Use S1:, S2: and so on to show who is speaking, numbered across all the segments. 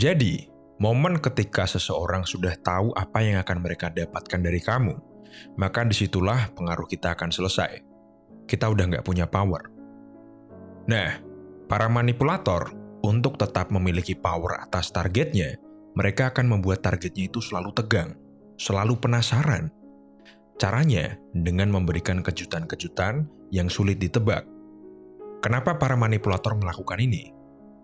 S1: Jadi, momen ketika seseorang sudah tahu apa yang akan mereka dapatkan dari kamu, maka disitulah pengaruh kita akan selesai. Kita udah nggak punya power. Nah, para manipulator, untuk tetap memiliki power atas targetnya, mereka akan membuat targetnya itu selalu tegang, selalu penasaran. Caranya dengan memberikan kejutan-kejutan yang sulit ditebak. Kenapa para manipulator melakukan ini?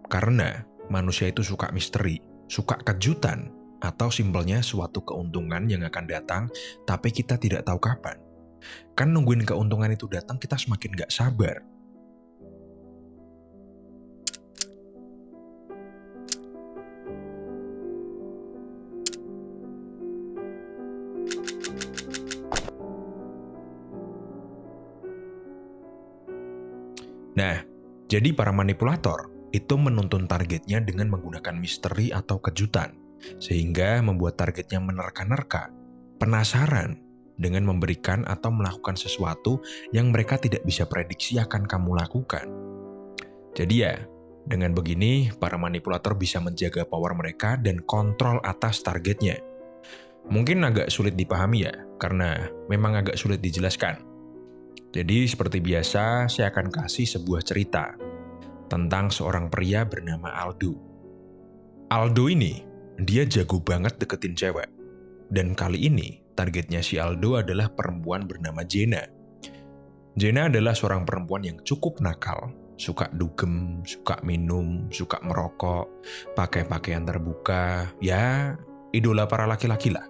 S1: Karena manusia itu suka misteri, suka kejutan, atau simpelnya suatu keuntungan yang akan datang, tapi kita tidak tahu kapan. Kan nungguin keuntungan itu datang, kita semakin gak sabar. Nah, jadi para manipulator itu menuntun targetnya dengan menggunakan misteri atau kejutan, sehingga membuat targetnya menerka-nerka, penasaran, dengan memberikan atau melakukan sesuatu yang mereka tidak bisa prediksi akan kamu lakukan. Jadi ya, dengan begini para manipulator bisa menjaga power mereka dan kontrol atas targetnya. Mungkin agak sulit dipahami ya, karena memang agak sulit dijelaskan. Jadi seperti biasa, saya akan kasih sebuah cerita tentang seorang pria bernama Aldo. Aldo ini, dia jago banget deketin cewek. Dan kali ini, targetnya si Aldo adalah perempuan bernama Jenna. Jenna adalah seorang perempuan yang cukup nakal, suka dugem, suka minum, suka merokok, pakai pakaian terbuka, ya idola para laki-laki lah.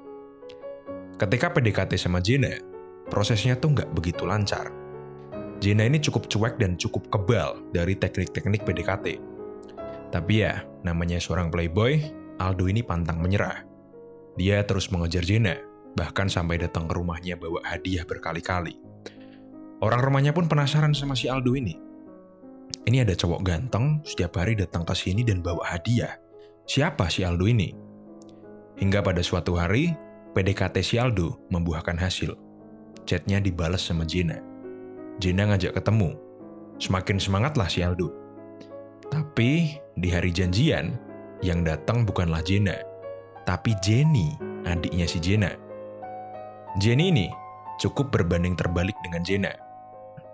S1: Ketika PDKT sama Jenna, prosesnya tuh nggak begitu lancar. Jenna ini cukup cuek dan cukup kebal dari teknik-teknik PDKT. Tapi ya, namanya seorang playboy, Aldo ini pantang menyerah. Dia terus mengejar Jenna, bahkan sampai datang ke rumahnya bawa hadiah berkali-kali. Orang rumahnya pun penasaran sama si Aldo ini. Ini ada cowok ganteng, setiap hari datang ke sini dan bawa hadiah. Siapa si Aldo ini? Hingga pada suatu hari, PDKT si Aldo membuahkan hasil. Chatnya dibalas sama Jenna. Jenna ngajak ketemu. Semakin semangatlah si Aldo. Tapi di hari janjian, yang datang bukanlah Jenna, tapi Jenny, adiknya si Jenna. Jenny ini cukup berbanding terbalik dengan Jenna.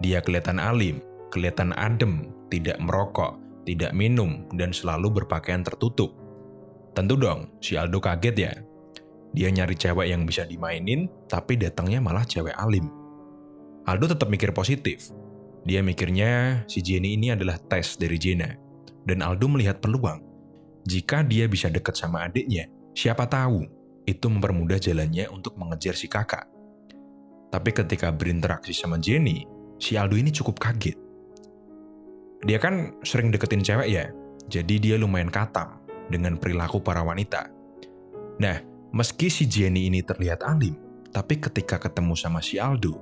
S1: Dia kelihatan alim, kelihatan adem, tidak merokok, tidak minum, dan selalu berpakaian tertutup. Tentu dong, si Aldo kaget ya. Dia nyari cewek yang bisa dimainin, tapi datangnya malah cewek alim. Aldo tetap mikir positif. Dia mikirnya si Jenny ini adalah tes dari Jenna. Dan Aldo melihat peluang. Jika dia bisa dekat sama adiknya, siapa tahu itu mempermudah jalannya untuk mengejar si kakak. Tapi ketika berinteraksi sama Jenny, si Aldo ini cukup kaget. Dia kan sering deketin cewek ya, jadi dia lumayan katam dengan perilaku para wanita. Nah, meski si Jenny ini terlihat alim, tapi ketika ketemu sama si Aldo,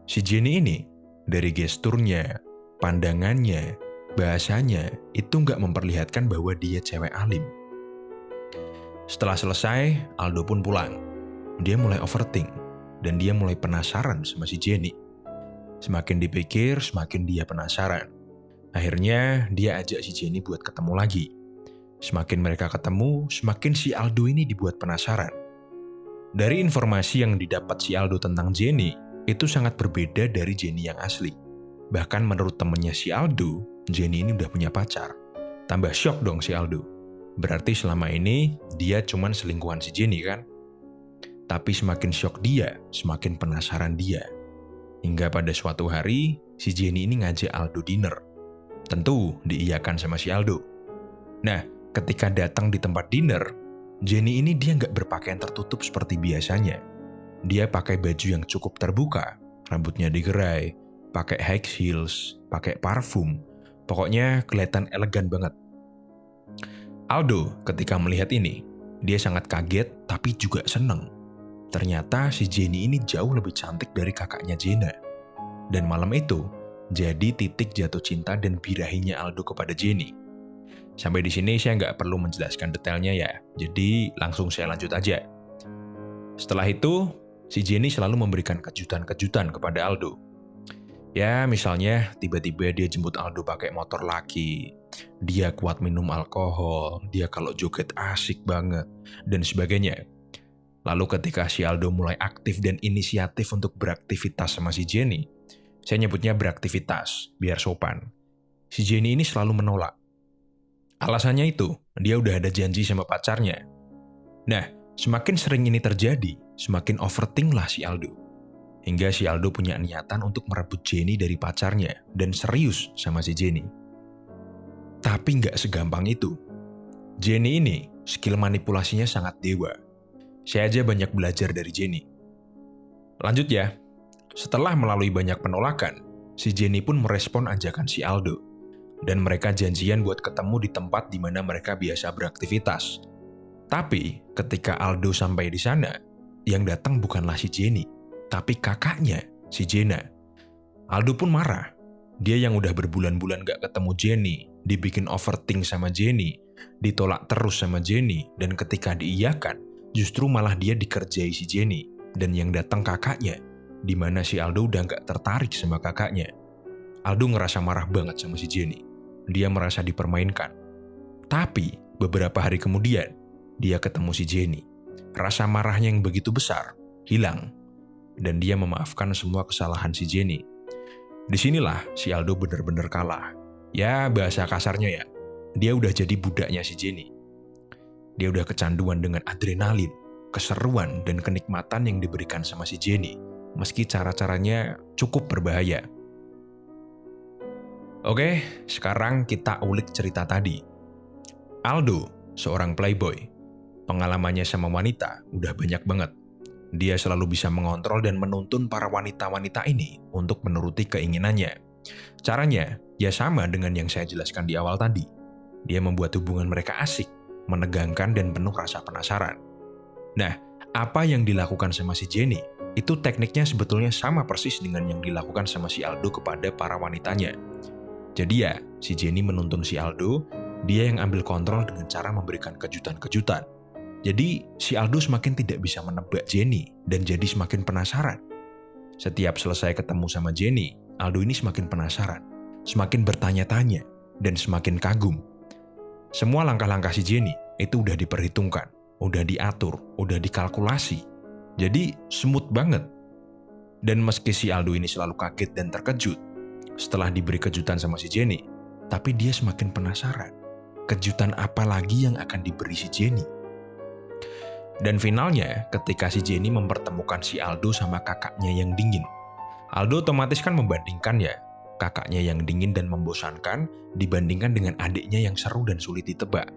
S1: si Jenny ini dari gesturnya, pandangannya, bahasanya itu nggak memperlihatkan bahwa dia cewek alim. Setelah selesai, Aldo pun pulang. Dia mulai overthink dan dia mulai penasaran sama si Jenny. Semakin dipikir, semakin dia penasaran. Akhirnya dia ajak si Jenny buat ketemu lagi. Semakin mereka ketemu, semakin si Aldo ini dibuat penasaran. Dari informasi yang didapat si Aldo tentang Jenny, itu sangat berbeda dari Jenny yang asli. Bahkan menurut temennya si Aldo, Jenny ini udah punya pacar. Tambah shock dong si Aldo. Berarti selama ini dia cuman selingkuhan si Jenny kan? Tapi semakin shock dia, semakin penasaran dia. Hingga pada suatu hari, si Jenny ini ngajak Aldo dinner. Tentu diiyakan sama si Aldo. Nah, ketika datang di tempat dinner, Jenny ini dia nggak berpakaian tertutup seperti biasanya. Dia pakai baju yang cukup terbuka, rambutnya digerai, pakai high heels, pakai parfum. Pokoknya kelihatan elegan banget. Aldo ketika melihat ini, dia sangat kaget tapi juga seneng. Ternyata si Jenny ini jauh lebih cantik dari kakaknya Jenna. Dan malam itu, jadi titik jatuh cinta dan birahinya Aldo kepada Jenny. Sampai di sini saya nggak perlu menjelaskan detailnya ya, jadi langsung saya lanjut aja. Setelah itu, si Jenny selalu memberikan kejutan-kejutan kepada Aldo. Ya, misalnya tiba-tiba dia jemput Aldo pakai motor laki, Dia kuat minum alkohol, dia kalau joget asik banget, dan sebagainya. Lalu ketika si Aldo mulai aktif dan inisiatif untuk beraktivitas sama si Jenny, saya nyebutnya beraktivitas, biar sopan. Si Jenny ini selalu menolak. Alasannya itu, dia udah ada janji sama pacarnya. Nah, semakin sering ini terjadi, semakin overthink lah si Aldo. Hingga si Aldo punya niatan untuk merebut Jenny dari pacarnya dan serius sama si Jenny. Tapi nggak segampang itu. Jenny ini, skill manipulasinya sangat dewa. Saya aja banyak belajar dari Jenny. Lanjut ya. Setelah melalui banyak penolakan, si Jenny pun merespon ajakan si Aldo. Dan mereka janjian buat ketemu di tempat di mana mereka biasa beraktivitas. Tapi, ketika Aldo sampai di sana, yang datang bukanlah si Jenny, tapi kakaknya, si Jenna. Aldo pun marah. Dia yang udah berbulan-bulan gak ketemu Jenny, dibikin overthink sama Jenny, ditolak terus sama Jenny, dan ketika diiyakan, justru malah dia dikerjai si Jenny, dan yang datang kakaknya, di mana si Aldo udah gak tertarik sama kakaknya. Aldo ngerasa marah banget sama si Jenny. Dia merasa dipermainkan. Tapi, beberapa hari kemudian, dia ketemu si Jenny. Rasa marahnya yang begitu besar, hilang. Dan dia memaafkan semua kesalahan si Jenny. Disinilah si Aldo benar-benar kalah. Ya, bahasa kasarnya ya, dia udah jadi budaknya si Jenny. Dia udah kecanduan dengan adrenalin, keseruan, dan kenikmatan yang diberikan sama si Jenny, meski cara-caranya cukup berbahaya. Oke, sekarang kita ulik cerita tadi. Aldo, seorang playboy. Pengalamannya sama wanita udah banyak banget. Dia selalu bisa mengontrol dan menuntun para wanita-wanita ini untuk menuruti keinginannya. Caranya, ya sama dengan yang saya jelaskan di awal tadi. Dia membuat hubungan mereka asik, menegangkan dan penuh rasa penasaran. Nah, apa yang dilakukan sama si Jenny, itu tekniknya sebetulnya sama persis dengan yang dilakukan sama si Aldo kepada para wanitanya. Jadi ya, si Jenny menuntun si Aldo, dia yang ambil kontrol dengan cara memberikan kejutan-kejutan. Jadi, si Aldo semakin tidak bisa menebak Jenny dan jadi semakin penasaran. Setiap selesai ketemu sama Jenny, Aldo ini semakin penasaran, semakin bertanya-tanya, dan semakin kagum. Semua langkah-langkah si Jenny itu udah diperhitungkan, udah diatur, udah dikalkulasi. Jadi, smooth banget. Dan meski si Aldo ini selalu kaget dan terkejut, setelah diberi kejutan sama si Jenny, tapi dia semakin penasaran. Kejutan apa lagi yang akan diberi si Jenny? Dan finalnya, ketika si Jenny mempertemukan si Aldo sama kakaknya yang dingin. Aldo otomatis kan membandingkan ya, kakaknya yang dingin dan membosankan dibandingkan dengan adiknya yang seru dan sulit ditebak.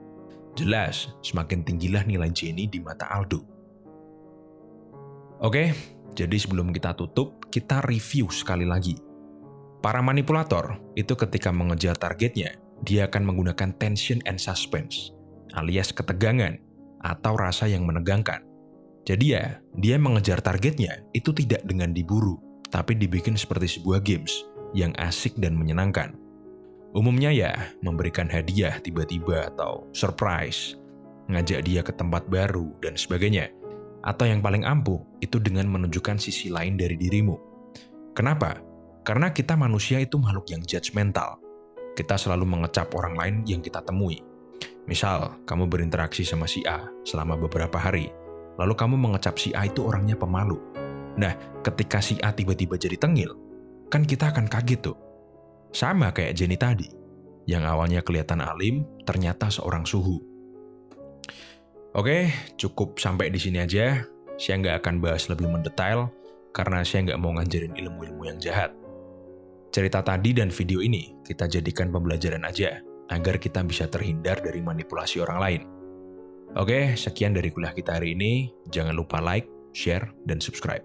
S1: Jelas, semakin tinggilah nilai Jenny di mata Aldo. Oke, jadi sebelum kita tutup, kita review sekali lagi. Para manipulator itu ketika mengejar targetnya, dia akan menggunakan tension and suspense, alias ketegangan, atau rasa yang menegangkan. Jadi ya, dia mengejar targetnya itu tidak dengan diburu, tapi dibikin seperti sebuah games yang asik dan menyenangkan. Umumnya ya, memberikan hadiah tiba-tiba atau surprise, ngajak dia ke tempat baru, dan sebagainya. Atau yang paling ampuh, itu dengan menunjukkan sisi lain dari dirimu. Kenapa? Karena kita manusia itu makhluk yang judgmental. Kita selalu mengecap orang lain yang kita temui. Misal, kamu berinteraksi sama si A selama beberapa hari, lalu kamu mengecap si A itu orangnya pemalu. Nah, ketika si A tiba-tiba jadi tengil, kan kita akan kaget tuh. Sama kayak Jenny tadi, yang awalnya kelihatan alim, ternyata seorang suhu. Oke, cukup sampai di sini aja. Saya nggak akan bahas lebih mendetail, karena saya nggak mau ngajarin ilmu-ilmu yang jahat. Cerita tadi dan video ini kita jadikan pembelajaran aja, agar kita bisa terhindar dari manipulasi orang lain. Oke, sekian dari kuliah kita hari ini. Jangan lupa like, share, dan subscribe.